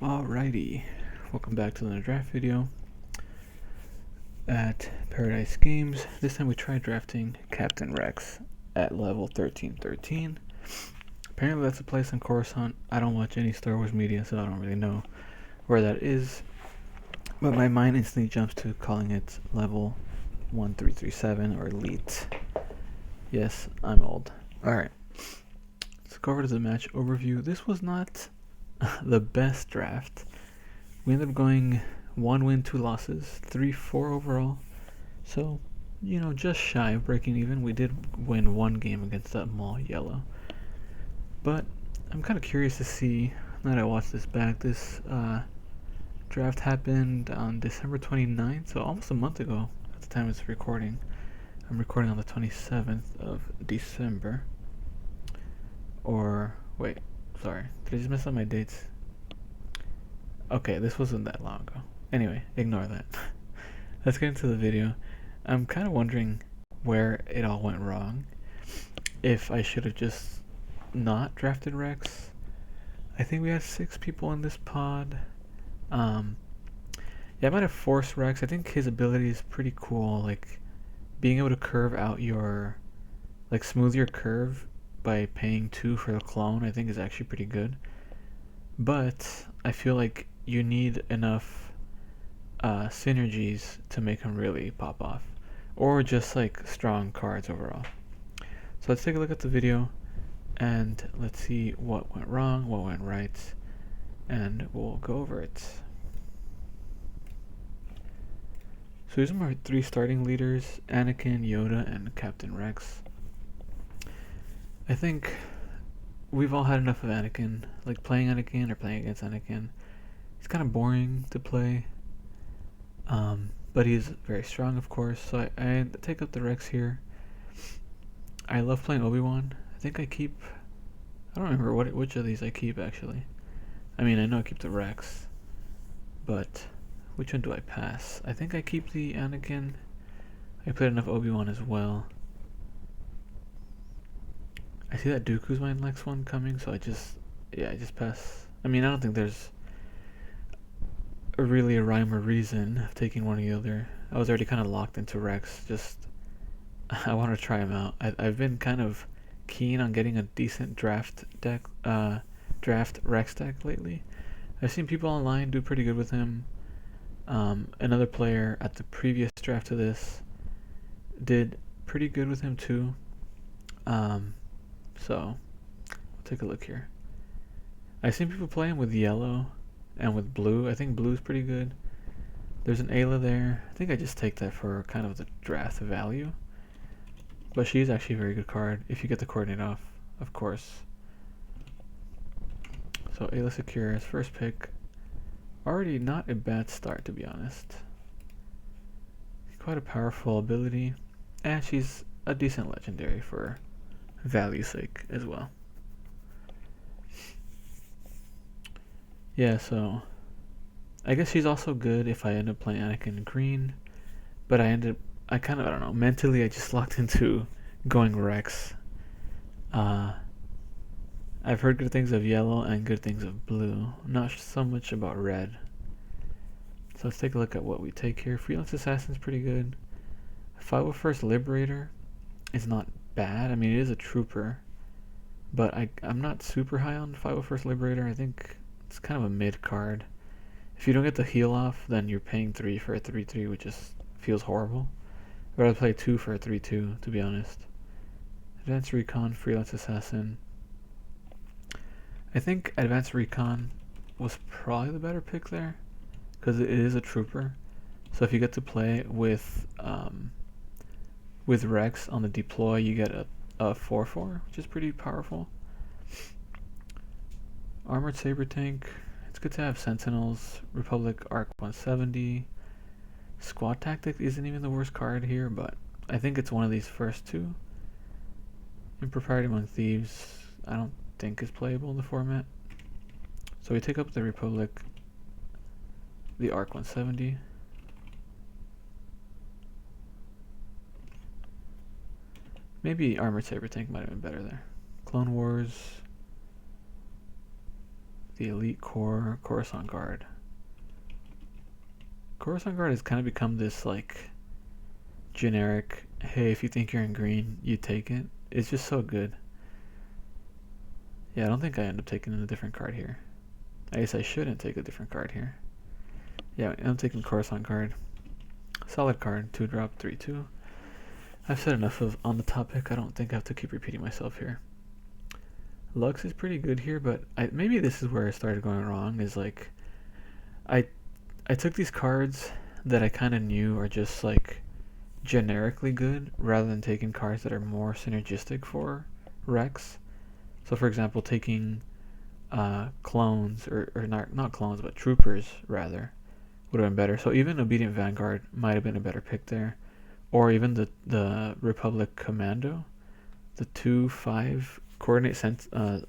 Alrighty, welcome back to another draft video at Paradise Games. This time we tried drafting Captain Rex at level 1313. Apparently that's a place on Coruscant. I don't watch any Star Wars media, so I don't really know where that is. But my mind instantly jumps to calling it level 1337 or Elite. Yes, I'm old. Alright, let's go over to the match overview. This was not the best draft. We ended up going 1 win, 2 losses, 3-4 overall. So, just shy of breaking even. We did win one game against that Maul Yellow. But I'm kind of curious to see, now that I watched this back, this draft happened on December 29th, so almost a month ago at the time it's recording. I'm recording on the 27th of December. Or, wait, sorry, did I just mess up my dates? Okay, this wasn't that long ago. Anyway, ignore that. Let's get into the video. I'm kind of wondering where it all went wrong. If I should have just not drafted Rex. I think we had 6 people in this pod. Yeah, I might have forced Rex. I think his ability is pretty cool. Like, being able to curve out your, like, smooth your curve by paying 2 for the clone, I think is actually pretty good. But I feel like you need enough synergies to make him really pop off, or just like strong cards overall. So let's take a look at the video and let's see what went wrong, what went right, and we'll go over it. So these are my 3 starting leaders: Anakin, Yoda, and Captain Rex. I think we've all had enough of Anakin. Like, playing Anakin or playing against Anakin, he's kind of boring to play. But he's very strong, of course, so I take up the Rex here. I love playing Obi-Wan. I think I keep, I don't remember which of these I keep, actually. I mean, I know I keep the Rex, but which one do I pass? I think I keep the Anakin. I put enough Obi-Wan as well. I see that Dooku's my next one coming, so I just pass. I mean, I don't think there's really a rhyme or reason of taking one or the other. I was already kind of locked into Rex. Just I want to try him out. I've been kind of keen on getting a decent draft Rex deck lately. I've seen people online do pretty good with him. Another player at the previous draft to this did pretty good with him too. So we'll take a look here. I've seen people play him with yellow and with blue. I think blue's pretty good. There's an Ayla there. I think I just take that for kind of the draft value. But she's actually a very good card if you get the coordinate off, of course. So Ayla Secure as first pick. Already not a bad start, to be honest. Quite a powerful ability. And she's a decent legendary for value's sake as well. Yeah, so I guess she's also good if I end up playing Anakin green, but I kind of, I don't know, mentally I just locked into going Rex. I've heard good things of yellow and good things of blue, not so much about red. So let's take a look at what we take here. Freelance Assassin's pretty good. 501st Liberator is not bad. I mean, it is a trooper, but I'm not super high on 501st Liberator. I think it's kind of a mid card. If you don't get the heal off, then you're paying 3 for a 3/3, which just feels horrible. I'd rather play 2 for a 3/2, to be honest. Advanced Recon, Freelance Assassin. I think Advanced Recon was probably the better pick there, because it is a trooper. So if you get to play with Rex on the deploy, you get a 4/4, which is pretty powerful. Armored Saber Tank. It's good to have Sentinels. Republic Arc 170. Squad Tactic isn't even the worst card here, but I think it's one of these first 2. Impropriety Among Thieves, I don't think is playable in the format. So we take up the Republic, the Arc 170. Maybe Armored Saber Tank might have been better there. Clone Wars. the Elite Core Coruscant Guard. Coruscant Guard has kind of become this like generic, hey, if you think you're in green, you take it. It's just so good. Yeah, I don't think I end up taking a different card here. I guess I shouldn't take a different card here. Yeah, I'm taking Coruscant Guard. Solid card, 2-drop, 3/2. I've said enough on the topic. I don't think I have to keep repeating myself here. Lux is pretty good here, but maybe this is where I started going wrong. Is like, I took these cards that I kind of knew are just like generically good, rather than taking cards that are more synergistic for Rex. So, for example, taking clones or not clones, but troopers rather would have been better. So even Obedient Vanguard might have been a better pick there, or even the Republic Commando, the 2/5 coordinate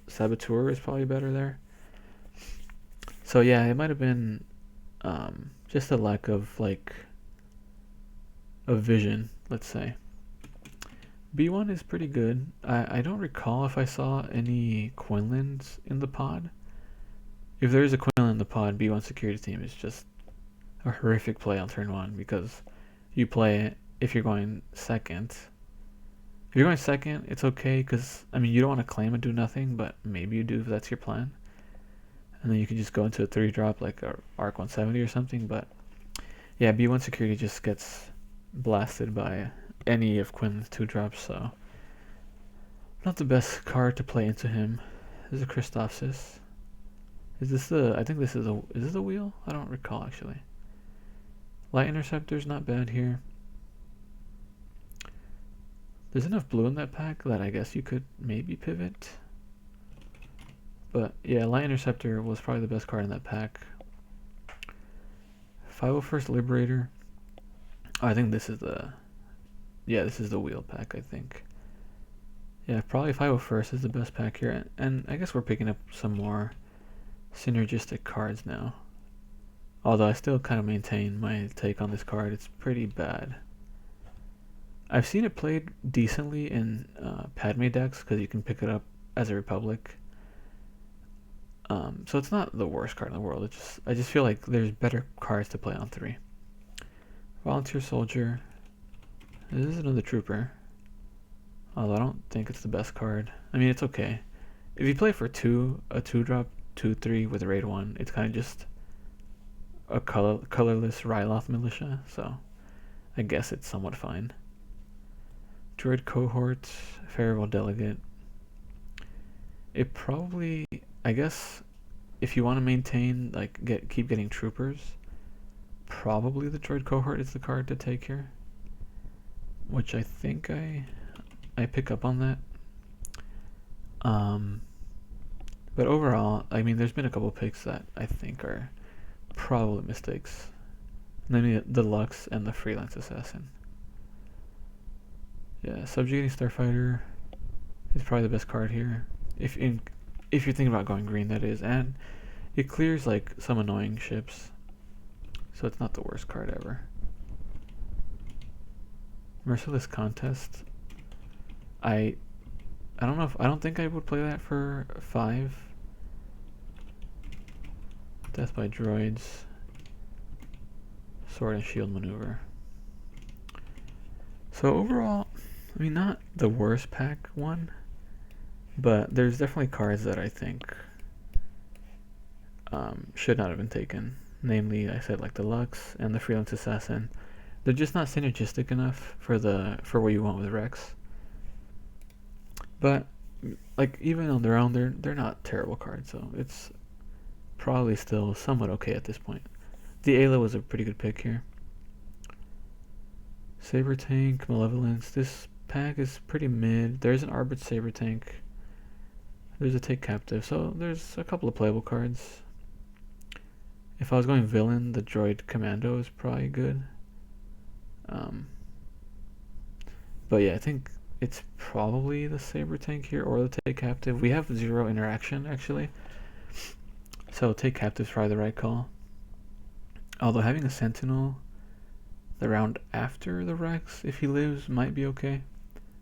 saboteur is probably better there. So yeah, it might have been just a lack of like a vision, let's say. B1 is pretty good. I don't recall if I saw any Quinlans in the pod. If there is a Quinlan in the pod, B1 security team is just a horrific play on turn 1, because you play it if you're going second. If you're going second, it's okay, because, I mean, you don't want to claim and do nothing, but maybe you do if that's your plan. And then you can just go into a 3-drop like a Arc 170 or something, but yeah, B1 security just gets blasted by any of Quinlan's 2-drops, so not the best card to play into him. This is a Christophsis. Is this the, I think this is this a wheel? I don't recall actually. Light Interceptor's not bad here. There's enough blue in that pack that I guess you could maybe pivot. But yeah, Light Interceptor was probably the best card in that pack. 501st Liberator. Oh, I think this is the, yeah, this is the wheel pack, I think. Yeah, probably 501st is the best pack here. And I guess we're picking up some more synergistic cards now. Although I still kind of maintain my take on this card. It's pretty bad. I've seen it played decently in Padme decks, because you can pick it up as a Republic. So it's not the worst card in the world. I just feel like there's better cards to play on 3. Volunteer Soldier. This is another Trooper. Although I don't think it's the best card. I mean, it's okay. If you play for 2, a 2-drop, 2/3 with a raid 1, it's kind of just a colorless Ryloth militia, so I guess it's somewhat fine. Droid Cohort, Farival Delegate. It probably, I guess, if you want to maintain, like, keep getting troopers, probably the Droid Cohort is the card to take here, which I think I pick up on that. But overall, I mean, there's been a couple picks that I think are probably mistakes. Namely the Lux and the Freelance Assassin. Yeah, Subjugating Starfighter is probably the best card here. If you're thinking about going green, that is. And it clears like some annoying ships. So it's not the worst card ever. Merciless Contest. I don't think I would play that for 5. Death by Droids. Sword and Shield Maneuver. So overall, I mean, not the worst pack one, but there's definitely cards that I think should not have been taken. Namely, I said like the Lux and the Freelance Assassin. They're just not synergistic enough for what you want with Rex. But like even on their own, they're not terrible cards, so it's probably still somewhat okay at this point. The Ayla was a pretty good pick here. Saber Tank, Malevolence. This pack is pretty mid. There's an Arbit Saber Tank. There's a Take Captive, so there's a couple of playable cards. If I was going villain, the Droid Commando is probably good. But yeah, I think it's probably the Saber Tank here or the Take Captive. We have 0 interaction actually, so Take Captive is probably the right call. Although having a Sentinel the round after the Rex, if he lives, might be okay.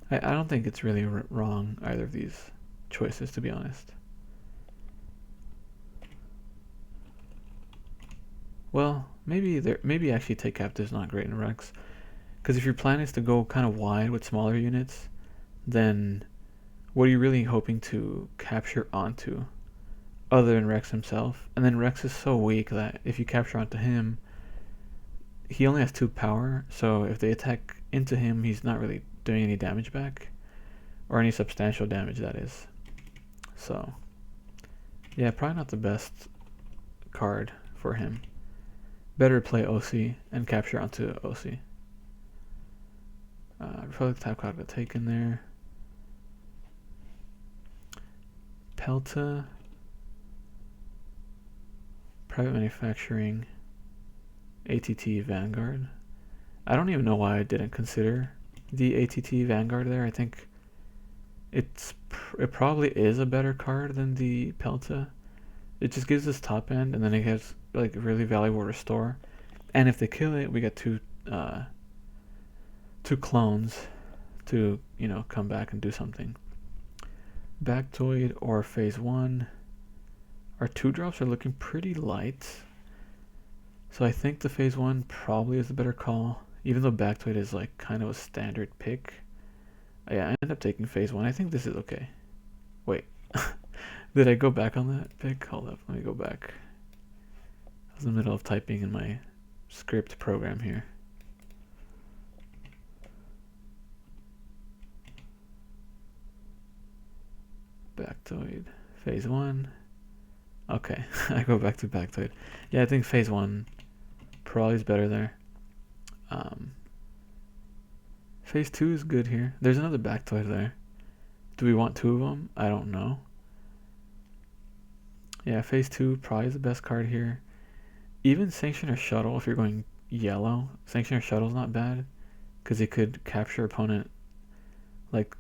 I don't think it's really wrong, either of these choices, to be honest. Well, maybe actually take captive is not great in Rex, because if your plan is to go kind of wide with smaller units, then what are you really hoping to capture onto other than Rex himself? And then Rex is so weak that if you capture onto him, he only has 2 power, so if they attack into him, he's not really doing any damage back, or any substantial damage, that is. So, yeah, probably not the best card for him. Better play OC and capture onto OC. Republic type card to take in there. Pelta. Private manufacturing. ATT Vanguard. I don't even know why I didn't consider the ATT Vanguard there. I think it probably is a better card than the Pelta. It just gives us top end, and then it has like really valuable restore. And if they kill it, we get two clones to come back and do something. Bactoid or Phase 1. Our 2-drops are looking pretty light. So I think the Phase 1 probably is the better call, even though Bactoid is like kind of a standard pick. Yeah, I end up taking Phase 1. I think this is okay. Wait, did I go back on that pick? Hold up, let me go back. I was in the middle of typing in my script program here. Bactoid, Phase 1. Okay, I go back to Bactoid. Yeah, I think Phase 1 probably is better there. Phase 2 is good here. There's another Bactoid there. Do we want 2 of them? I don't know. Yeah, Phase 2 probably is the best card here. Even Sanctioner Shuttle, if you're going yellow, Sanctioner Shuttle's not bad, because it could capture opponent like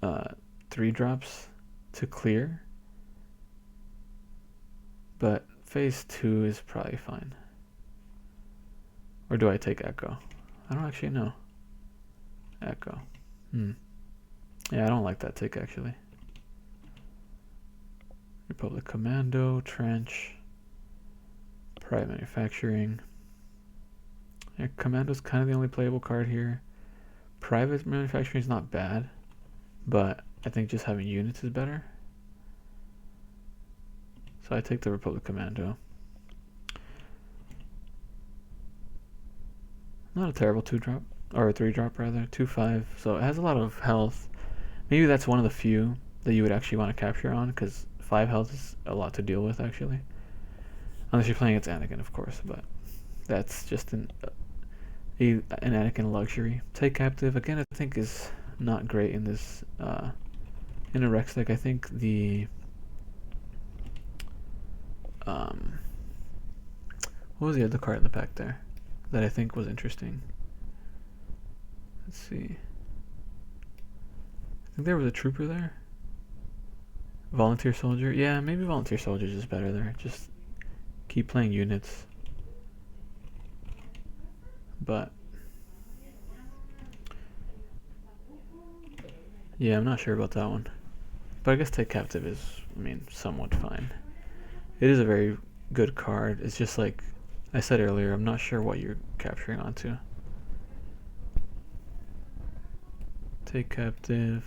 3-drops to clear. But Phase 2 is probably fine. Or do I take Echo? I don't actually know. Echo. Yeah, I don't like that tick actually. Republic Commando, Trench, Private Manufacturing. Yeah, Commando's kind of the only playable card here. Private Manufacturing is not bad, but I think just having units is better. So I take the Republic Commando. Not a terrible 2-drop, or a 3-drop rather, 2/5. So it has a lot of health. Maybe that's one of the few that you would actually want to capture on, because 5 health is a lot to deal with actually. Unless you're playing against Anakin, of course, but that's just an Anakin luxury. Take captive again. I think is not great in this in a Rex deck. I think the what was the other card in the pack there that I think was interesting? Let's see. I think there was a trooper there. Volunteer soldier. Yeah, maybe volunteer soldier is better there. Just keep playing units. But yeah, I'm not sure about that one. But I guess take captive is, somewhat fine. It is a very good card. It's just like I said earlier, I'm not sure what you're capturing onto. Take captive.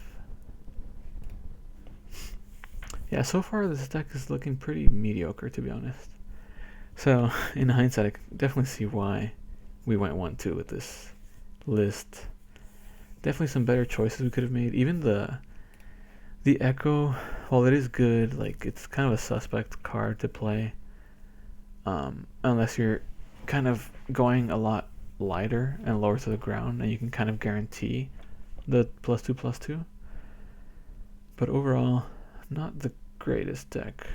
Yeah, so far this deck is looking pretty mediocre, to be honest. So, in hindsight, I can definitely see why we went 1-2 with this list. Definitely some better choices we could have made. Even the Echo, while it is good, like it's kind of a suspect card to play. Unless you're kind of going a lot lighter and lower to the ground, and you can kind of guarantee the +2/+2. But overall, not the greatest deck.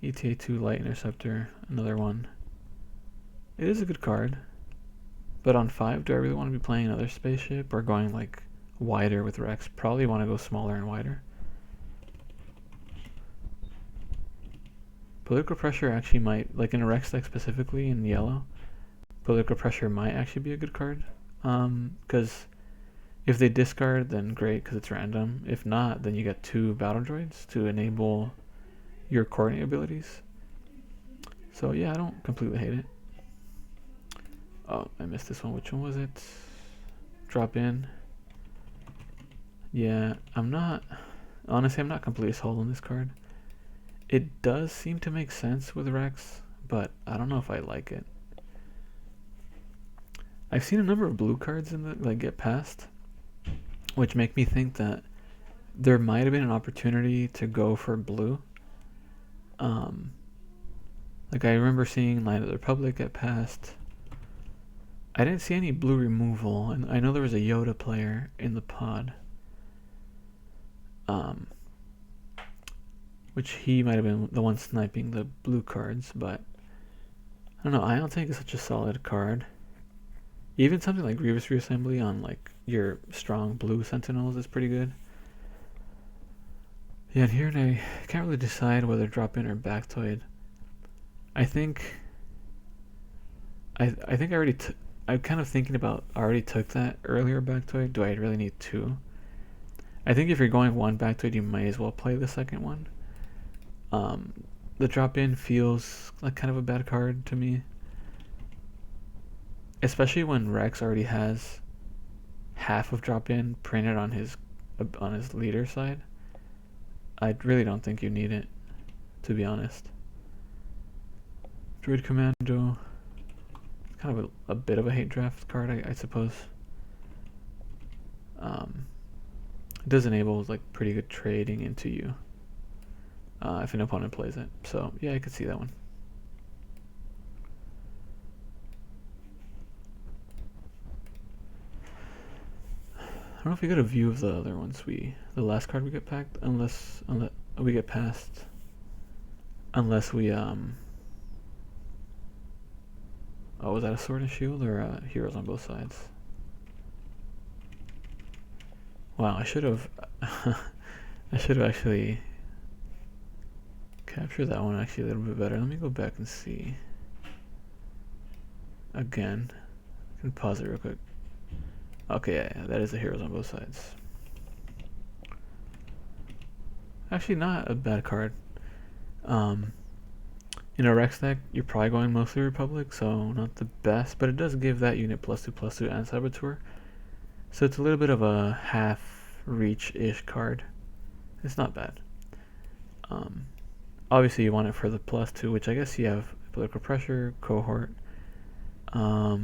ETA-2 Light Interceptor, another one. It is a good card, but on 5, do I really want to be playing another spaceship or going like wider with Rex? Probably want to go smaller and wider. Political Pressure actually might, like in a Rex deck specifically in yellow, Political Pressure might actually be a good card. Because if they discard, then great, because it's random. If not, then you get 2 battle droids to enable your coordinate abilities. So yeah, I don't completely hate it. Oh, I missed this one. Which one was it? Drop in. Yeah, honestly, I'm not completely sold on this card. It does seem to make sense with Rex, but I don't know if I like it. I've seen a number of blue cards in the get passed, which make me think that there might have been an opportunity to go for blue. Like I remember seeing Knight of the Republic get passed. I didn't see any blue removal, and I know there was a Yoda player in the pod. Which he might have been the one sniping the blue cards, but I don't know. I don't think it's such a solid card. Even something like Grievous Reassembly on like your strong blue Sentinels is pretty good. Yeah, and here I can't really decide whether drop in or Bactoid. I think I already I'm kind of thinking about I already took that earlier Bactoid. Do I really need two? I think if you're going one Bactoid, you might as well play the second one. The drop in feels like kind of a bad card to me, especially when Rex already has half of drop in printed on his leader side. I really don't think you need it, to be honest. Druid Commando, kind of a bit of a hate draft card, I suppose. It does enable like pretty good trading into you if an opponent plays it. So yeah, I could see that one. I don't know if we got a view of the other ones. The last card we get packed, unless we get passed, unless we Oh, was that a Sword and Shield or Heroes on Both Sides? Wow, I should have actually captured that one actually a little bit better. Let me go back and see again. I can pause it real quick. Okay, yeah, that is the Heroes on Both Sides. Actually, not a bad card. In a Rex deck, you're probably going mostly Republic, so not the best, but it does give that unit +2/+2 and Saboteur. So it's a little bit of a half reach-ish card. It's not bad. Obviously you want it for the +2, which I guess you have Political Pressure, Cohort. I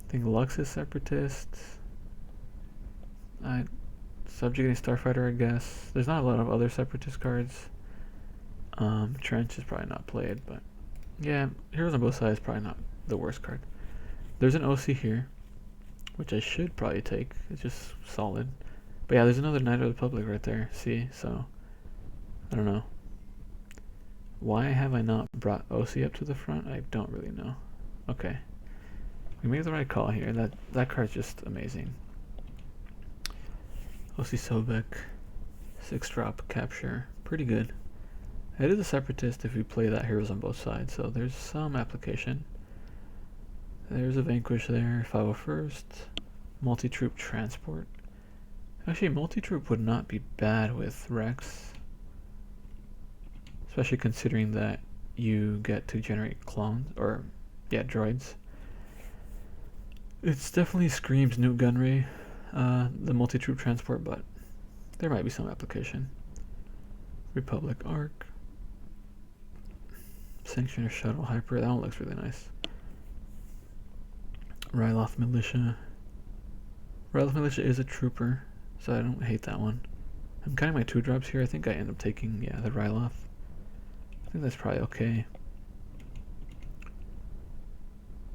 think Lux is Separatist. Subjugating Starfighter, I guess. There's not a lot of other Separatist cards. Trench is probably not played, but yeah, Heroes on Both Sides is probably not the worst card. There's an OC here, which I should probably take. It's just solid. But yeah, there's another Knight of the Republic right there. See, so I don't know. Why have I not brought OC up to the front? I don't really know. Okay, we made the right call here. That card's just amazing. OC Sobek, 6-drop capture, pretty good. It is a Separatist if you play that Heroes on Both Sides, so there's some application. There's a Vanquish there, 501st, Multi-Troop Transport. Actually, Multi-Troop would not be bad with Rex, especially considering that you get to generate clones, or yeah, droids. It definitely screams Nute Gunray, the Multi-Troop Transport, but there might be some application. Republic Arc. Sanctioner Shuttle Hyper, that one looks really nice. Ryloth Militia. Ryloth Militia is a trooper, so I don't hate that one. I'm counting my 2-drops here. I think I end up taking, yeah, the Ryloth. I think that's probably okay.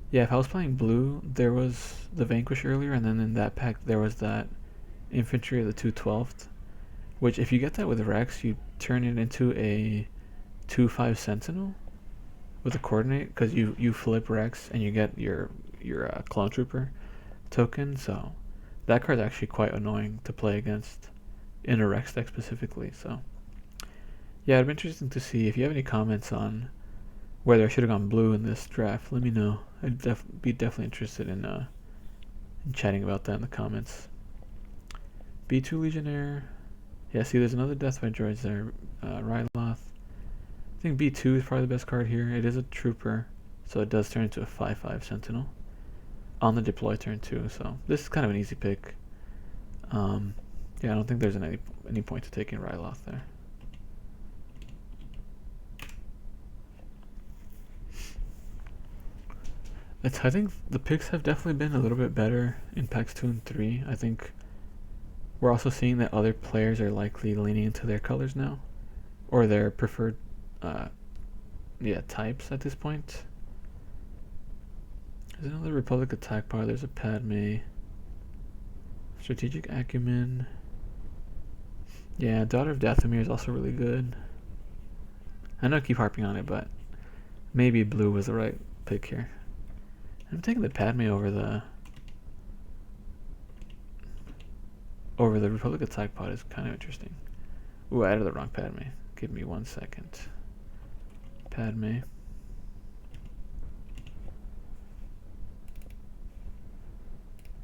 Yeah, if I was playing blue, there was the Vanquish earlier, and then in that pack there was that Infantry of the 212th, which if you get that with Rex, you turn it into a 2/5 Sentinel with a coordinate, because you flip Rex and you get your Clone Trooper token, so that card's actually quite annoying to play against in a Rex deck specifically. So yeah, it'd be interesting to see if you have any comments on whether I should have gone blue in this draft. Let me know. I'd be definitely interested in chatting about that in the comments. B2 Legionnaire. Yeah, see, there's another Death by Droids there. Ryloth. I think B2 is probably the best card here. It is a trooper, so it does turn into a 5/5 sentinel on the deploy turn 2. So this is kind of an easy pick. Yeah, I don't think there's any point to taking Ryloth there. I think the picks have definitely been a little bit better in packs 2 and 3. I think we're also seeing that other players are likely leaning into their colors now, or their preferred types at this point. There's another Republic attack bar. There's a Padme. Strategic Acumen. Yeah, Daughter of Dathomir is also really good. I know I keep harping on it, but maybe blue was the right pick here. I'm taking the Padme over the Republic attack pod is kind of interesting. Ooh, I added the wrong Padme. Give me 1 second. Padme.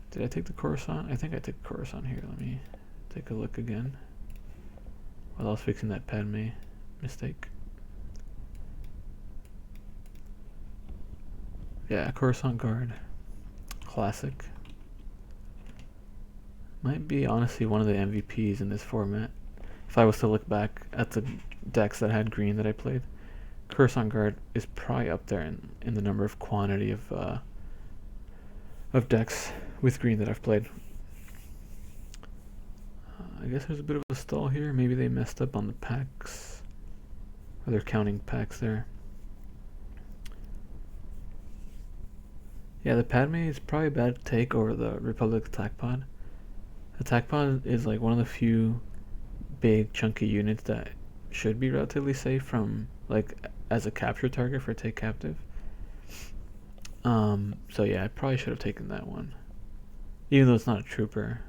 Did I take the Coruscant? I think I took Coruscant here. Let me take a look again while I was fixing that Padme mistake. Yeah, Coruscant Guard. Classic. Might be honestly one of the MVPs in this format. If I was to look back at the decks that had green that I played, Coruscant Guard is probably up there in the number of quantity of decks with green that I've played. I guess there's a bit of a stall here. Maybe they messed up on the packs. Or they're counting packs there. Yeah, the Padme is probably a bad take over the Republic attack pod. Attack pod is like one of the few big chunky units that should be relatively safe from like as a capture target for take captive. So yeah, I probably should have taken that one, even though it's not a trooper.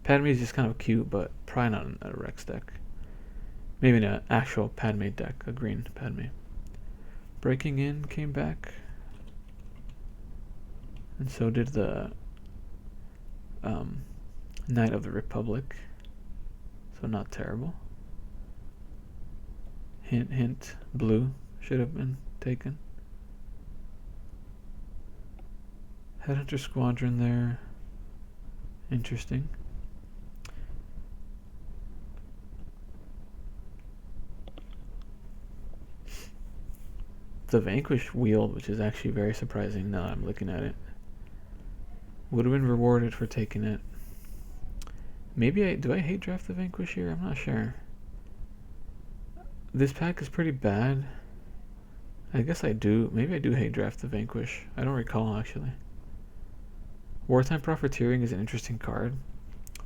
Padme is just kind of cute, but probably not in a Rex deck. Maybe in an actual Padme deck, a green Padme. Breaking In came back, and so did the Knight of the Republic. So not terrible. Hint, hint, blue should have been taken. Headhunter Squadron there. Interesting. The Vanquish wield, which is actually very surprising now that I'm looking at it. Would have been rewarded for taking it. Maybe do I hate draft the Vanquish here? I'm not sure. This pack is pretty bad. I guess I do. Maybe I do hate draft the Vanquish. I don't recall actually. Wartime Profiteering is an interesting card,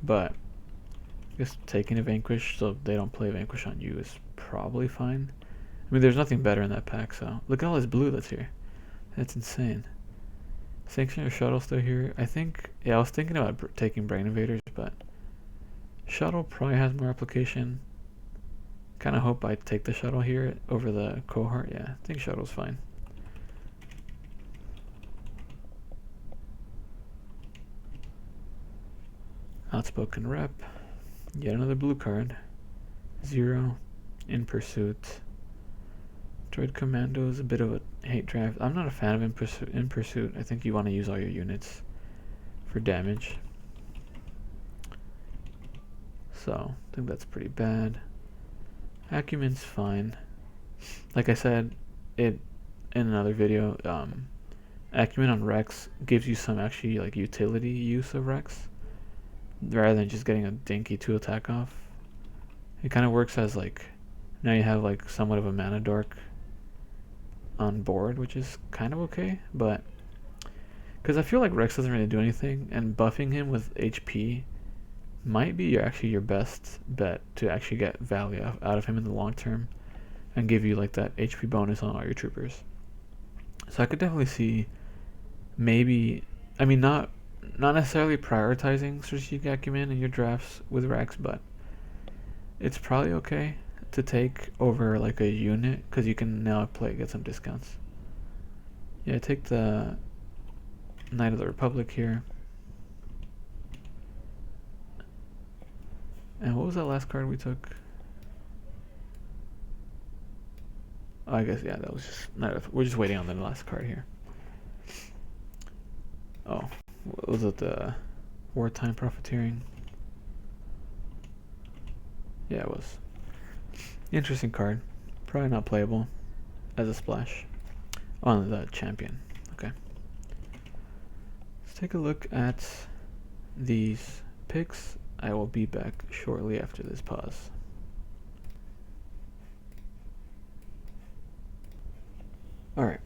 but I guess taking a Vanquish so they don't play Vanquish on you is probably fine. I mean, there's nothing better in that pack, so look at all this blue that's here. That's insane. Sanctuary Shuttle still here. I think, yeah, I was thinking about taking Brain Invaders, but Shuttle probably has more application. Kind of hope I take the Shuttle here over the Cohort. Yeah, I think Shuttle's fine. Outspoken Rep. Yet another blue card. 0. In Pursuit. Droid Commando is a bit of a hate draft. I'm not a fan of In Pursuit. I think you want to use all your units for damage. So, I think that's pretty bad. Acumen's fine. Like I said in another video, Acumen on Rex gives you some actually like utility use of Rex rather than just getting a dinky 2 attack off. It kind of works as like, now you have like somewhat of a mana dork on board, which is kind of okay, but because I feel like Rex doesn't really do anything, and buffing him with HP might be actually your best bet to actually get value out of him in the long term and give you like that HP bonus on all your troopers. So I could definitely see maybe, I mean, not necessarily prioritizing strategic acumen in your drafts with Rex, but it's probably okay to take over like a unit because you can now get some discounts. Yeah, take the Knight of the Republic here. And what was that last card we took? I guess, yeah, that was just, no, we're just waiting on the last card here. Oh, was it the Wartime Profiteering? Yeah, it was. Interesting card. Probably not playable as a splash on the champion. Okay. Let's take a look at these picks. I will be back shortly after this pause. Alright.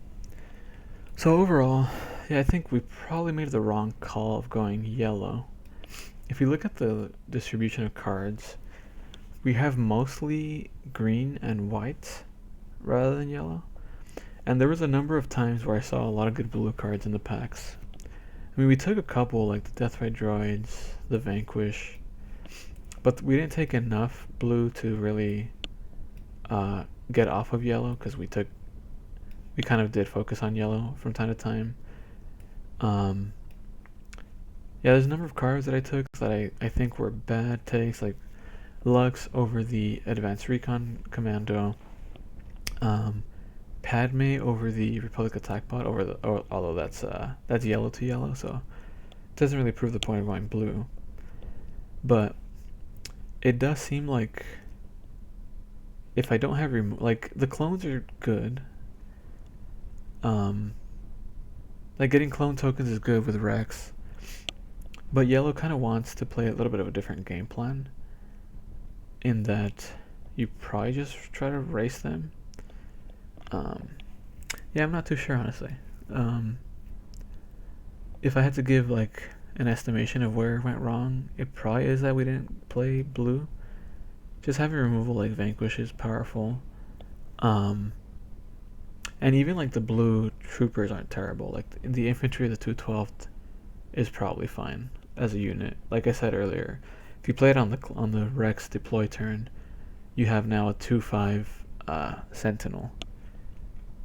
So overall, yeah, I think we probably made the wrong call of going yellow. If you look at the distribution of cards, we have mostly green and white rather than yellow. And there was a number of times where I saw a lot of good blue cards in the packs. I mean, we took a couple, like the Deathray Droids, the Vanquish, but we didn't take enough blue to really get off of yellow, because we kind of did focus on yellow from time to time. Yeah, there's a number of cards that I took that I think were bad takes, like Lux over the Advanced Recon Commando, Padme over the Republic Attack Bot, although that's yellow to yellow, so it doesn't really prove the point of going blue. But it does seem like if I don't have like the clones are good. Like getting clone tokens is good with Rex, but yellow kind of wants to play a little bit of a different game plan, in that you probably just try to race them. Yeah, I'm not too sure, honestly. If I had to give like an estimation of where it went wrong, it probably is that we didn't play blue. Just having removal like Vanquish is powerful. And even like the blue troopers aren't terrible. Like the infantry of the 212th is probably fine as a unit. Like I said earlier, if you play it on the Rex deploy turn, you have now a 2/5 Sentinel,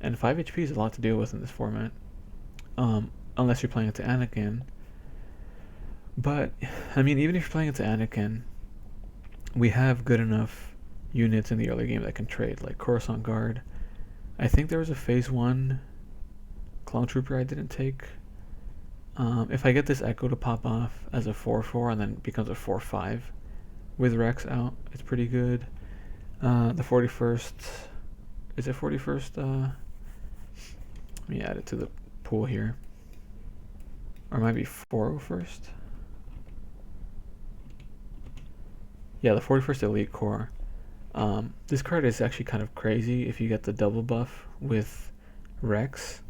and 5 HP is a lot to deal with in this format, unless you're playing it to Anakin. But I mean, even if you're playing it to Anakin, we have good enough units in the early game that can trade, like Coruscant Guard. I think there was a phase 1 clone trooper I didn't take. If I get this Echo to pop off as a 4/4 and then becomes a 4/5 with Rex out, it's pretty good. The 41st, is it 41st? Let me add it to the pool here. Or it might be 401st. Yeah, the 41st Elite Corps. This card is actually kind of crazy if you get the double buff with Rex,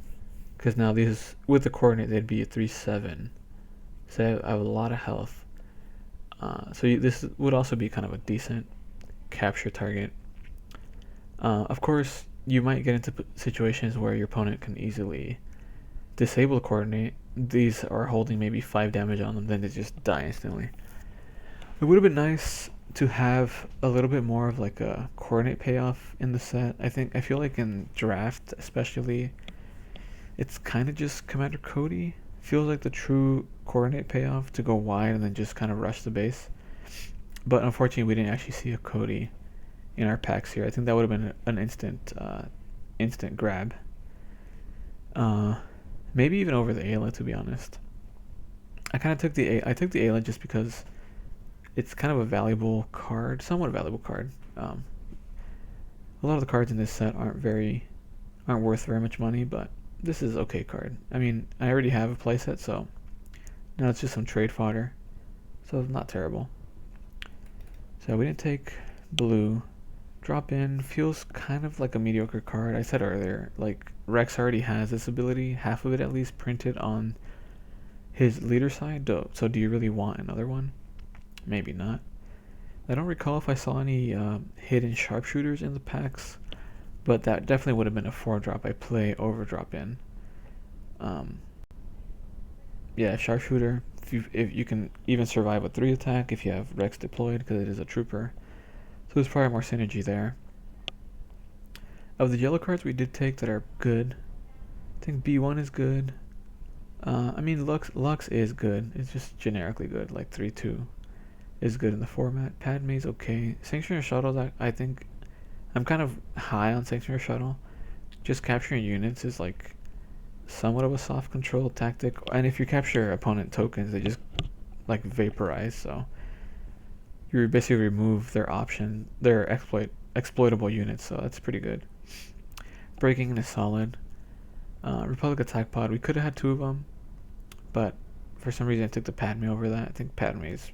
because now these, with the coordinate, they'd be a 3/7. So I have a lot of health. This would also be kind of a decent capture target. Of course, you might get into situations where your opponent can easily disable the coordinate. These are holding maybe 5 damage on them, then they just die instantly. It would have been nice to have a little bit more of like a coordinate payoff in the set. I feel like in draft especially, it's kind of just Commander Cody. Feels like the true coordinate payoff to go wide and then just kind of rush the base. But unfortunately, we didn't actually see a Cody in our packs here. I think that would have been an instant grab. Maybe even over the Ayla, to be honest. I took the Ayla just because it's kind of a valuable card, somewhat valuable card. A lot of the cards in this set aren't worth very much money, but this is okay card. I mean, I already have a playset, so now it's just some trade fodder. So it's not terrible. So we didn't take blue. Drop in feels kind of like a mediocre card. I said earlier, like Rex already has this ability, half of it at least, printed on his leader side. So do you really want another one? Maybe not. I don't recall if I saw any hidden sharpshooters in the packs, but that definitely would have been a 4-drop I play over drop in. Yeah, sharpshooter. If you can even survive a 3 attack if you have Rex deployed, because it is a trooper. So there's probably more synergy there. Of the yellow cards we did take that are good, I think B1 is good. I mean, Lux is good. It's just generically good, like 3/2 is good in the format. Padme's okay. Sanctuary Shuttle, I think I'm kind of high on Sanctuary Shuttle. just capturing units is like somewhat of a soft control tactic, and if you capture opponent tokens, they just like vaporize. So you basically remove their exploitable units. So that's pretty good. Breaking is solid. Republic Attack Pod, we could have had two of them, but for some reason I took the Padme over that. I think Padme is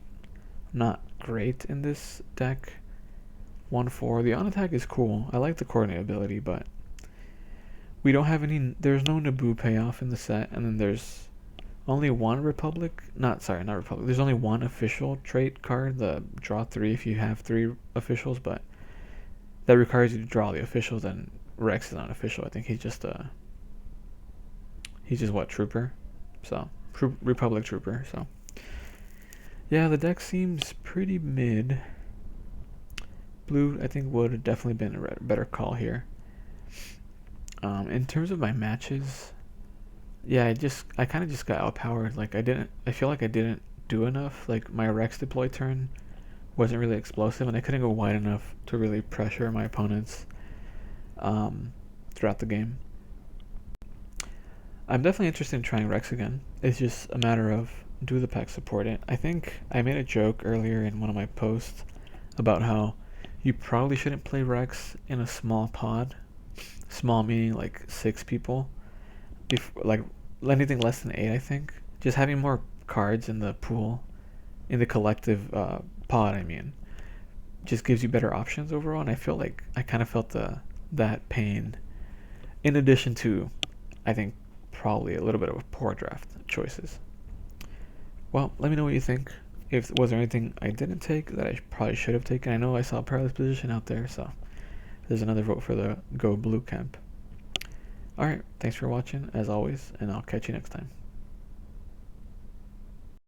not great in this deck. 1/4. The on attack is cool. I like the coordinate ability, but we don't have any. There's no Naboo payoff in the set, and then there's only one Republic. Not Republic. There's only one official trait card, the draw 3 if you have 3 officials, but that requires you to draw the officials, and Rex is not official. I think he's just what, trooper? So Republic trooper. So yeah, the deck seems pretty mid. Blue, I think, would have definitely been a better call here. In terms of my matches, yeah, I kind of just got outpowered. Like I feel like I didn't do enough. Like my Rex deploy turn wasn't really explosive, and I couldn't go wide enough to really pressure my opponents throughout the game. I'm definitely interested in trying Rex again. It's just a matter of, do the pack support it? I think I made a joke earlier in one of my posts about how you probably shouldn't play Rex in a small pod. Small meaning like 6 people. Like anything less than 8, I think. Just having more cards in the pool, in the collective pod, I mean, just gives you better options overall. And I feel like I kind of felt that pain. In addition to, I think, probably a little bit of poor draft choices. Well, let me know what you think. Was there anything I didn't take that I probably should have taken? I know I saw a perilous position out there, so there's another vote for the Go Blue camp. Alright, thanks for watching, as always, and I'll catch you next time.